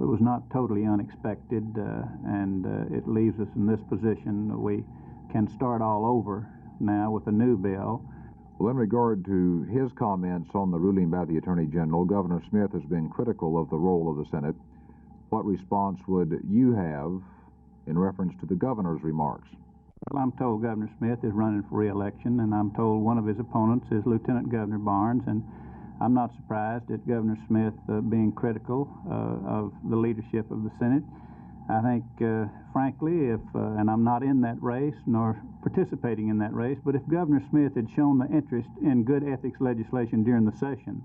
was not totally unexpected, and it leaves us in this position. We can start all over now with a new bill. Well, in regard to his comments on the ruling by the Attorney General, Governor Smith has been critical of the role of the Senate. What response would you have in reference to the governor's remarks? Well, I'm told Governor Smith is running for re-election, and I'm told one of his opponents is Lieutenant Governor Barnes, and I'm not surprised at Governor Smith being critical of the leadership of the Senate. I think, frankly, and I'm not in that race nor participating in that race, but if Governor Smith had shown the interest in good ethics legislation during the session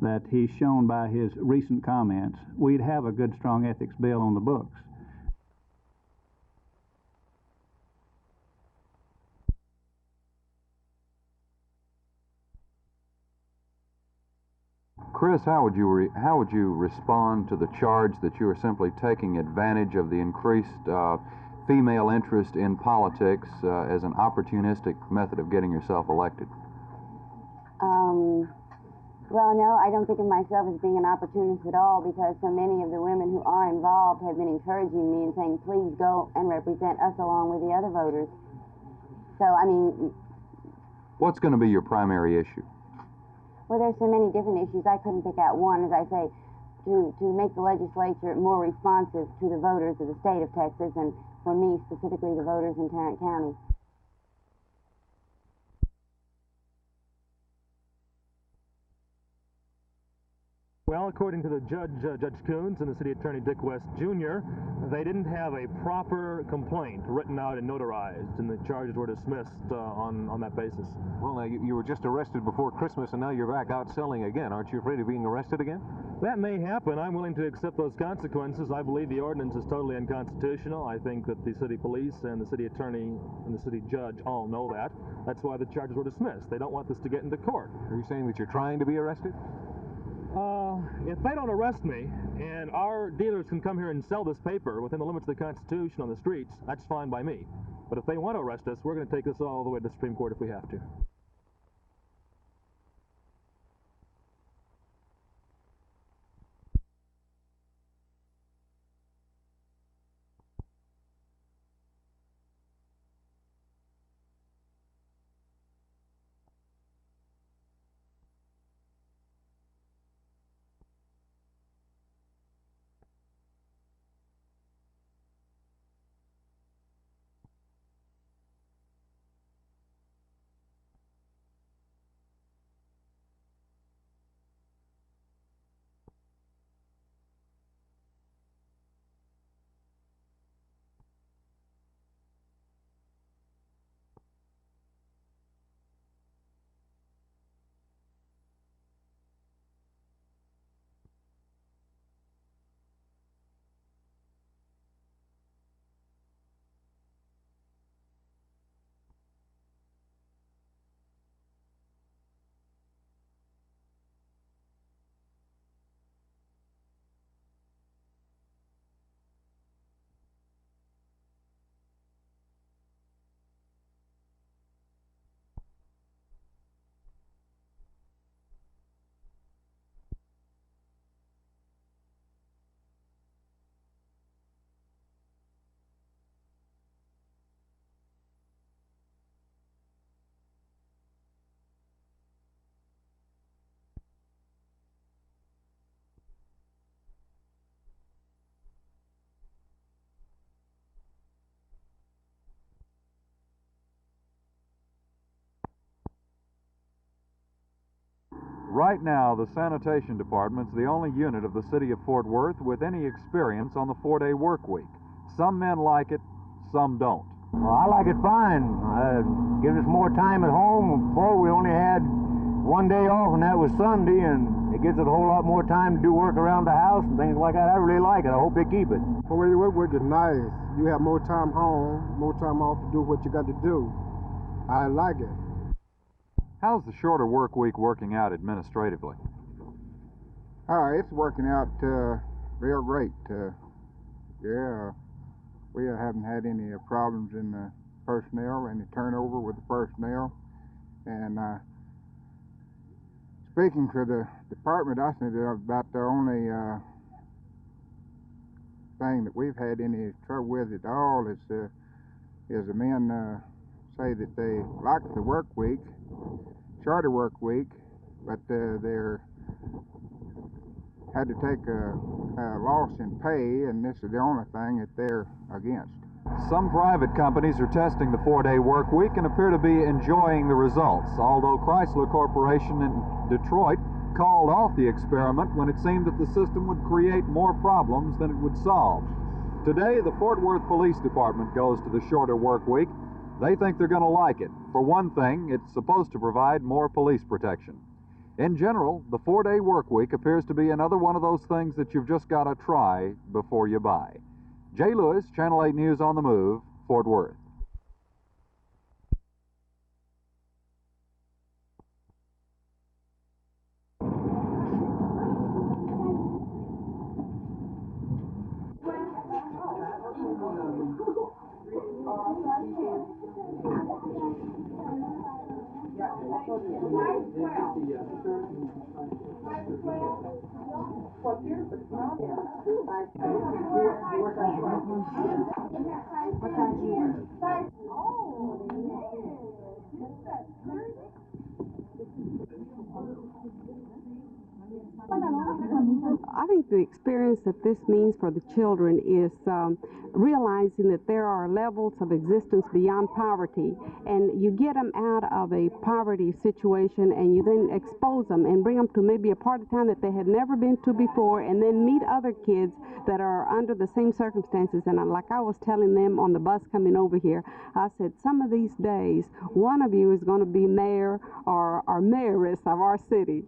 that he's shown by his recent comments, we'd have a good, strong ethics bill on the books. Chris, how would you respond to the charge that you are simply taking advantage of the increased female interest in politics as an opportunistic method of getting yourself elected? Well, no, I don't think of myself as being an opportunist at all, because so many of the women who are involved have been encouraging me and saying, please go and represent us along with the other voters. So, I mean... What's going to be your primary issue? Well, there's so many different issues. I couldn't pick out one. As I say, to make the legislature more responsive to the voters of the state of Texas, and for me, specifically the voters in Tarrant County. Well, according to the Judge Coons and the City Attorney Dick West Jr., they didn't have a proper complaint written out and notarized, and the charges were dismissed on that basis. Well, now, you were just arrested before Christmas, and now you're back out selling again. Aren't you afraid of being arrested again? That may happen. I'm willing to accept those consequences. I believe the ordinance is totally unconstitutional. I think that the city police and the city attorney and the city judge all know that. That's why the charges were dismissed. They don't want this to get into court. Are you saying that you're trying to be arrested? If they don't arrest me, and our dealers can come here and sell this paper within the limits of the Constitution on the streets, that's fine by me. But if they want to arrest us, we're going to take this all the way to the Supreme Court if we have to. Right now, the sanitation department's the only unit of the city of Fort Worth with any experience on the 4-day work week. Some men like it, some don't. Well, I like it fine. Gives us more time at home. Before we only had one day off, and that was Sunday, and it gives us a whole lot more time to do work around the house and things like that. I really like it. I hope they keep it. Well, work is nice. You have more time home, more time off to do what you got to do. I like it. How's the shorter work week working out administratively? It's working out real great. Yeah, we haven't had any problems in the personnel, any turnover with the personnel. And speaking for the department, I think they're about the only thing that we've had any trouble with at all is the men say that they like the work week, shorter work week, but they're had to take a loss in pay, and this is the only thing that they're against. Some private companies are testing the 4-day work week and appear to be enjoying the results, although Chrysler Corporation in Detroit called off the experiment when it seemed that the system would create more problems than it would solve. Today, the Fort Worth Police Department goes to the shorter work week. They think they're going to like it. For one thing, it's supposed to provide more police protection. In general, the 4-day work week appears to be another one of those things that you've just got to try before you buy. Jay Lewis, Channel 8 News on the Move, Fort Worth. I think the experience that this means for the children is realizing that there are levels of existence beyond poverty, and you get them out of a poverty situation and you then expose them and bring them to maybe a part of town that they had never been to before, and then meet other kids that are under the same circumstances. And like I was telling them on the bus coming over here, I said, some of these days one of you is going to be mayor or mayoress of our city.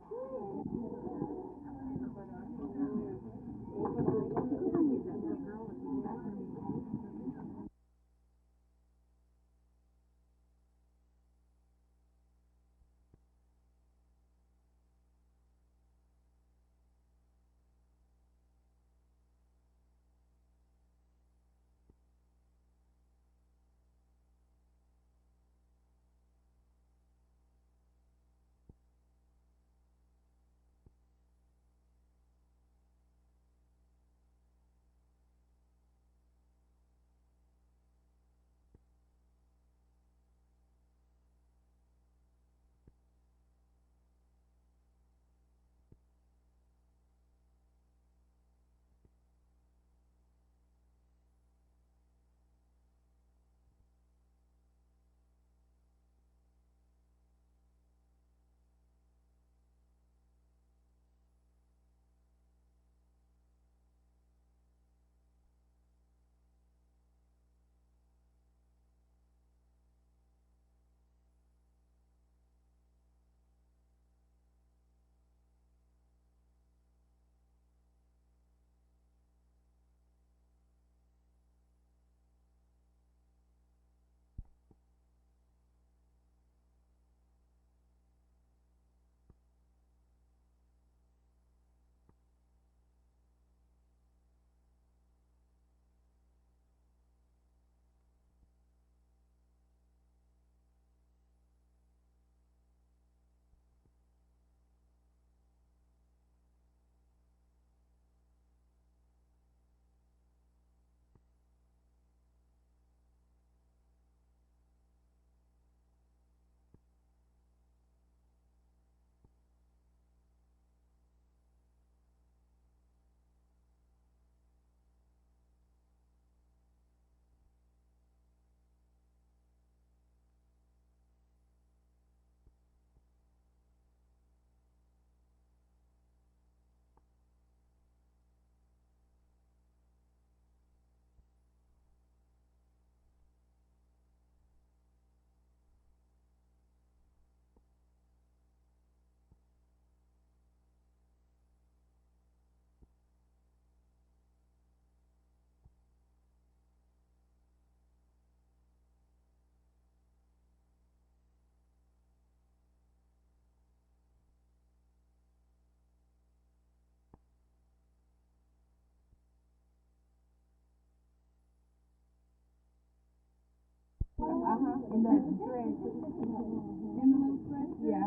In the dress. In the little dress? Yeah.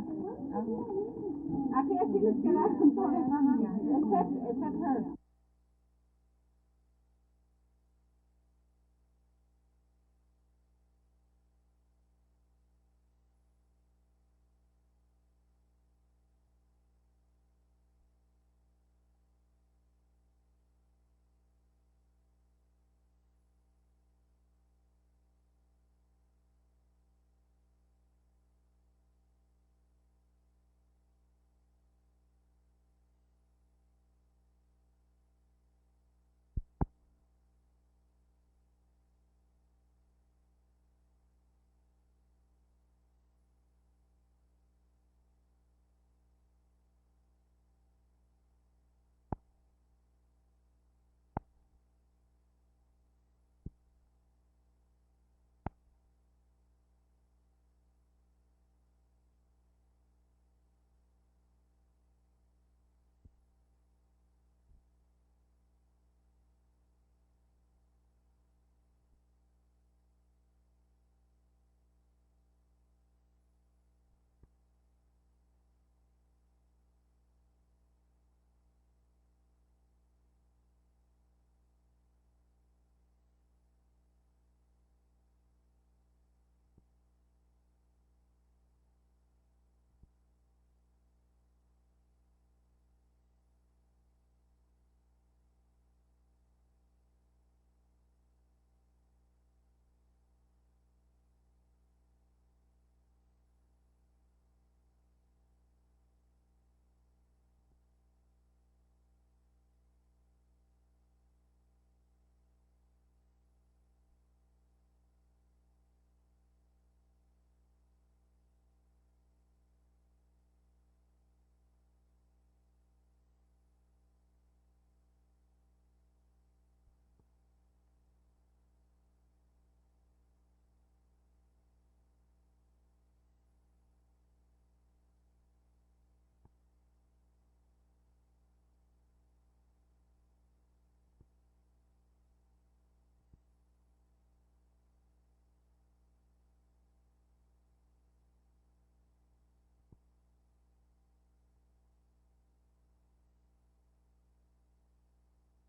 I can't see the sky. Except her.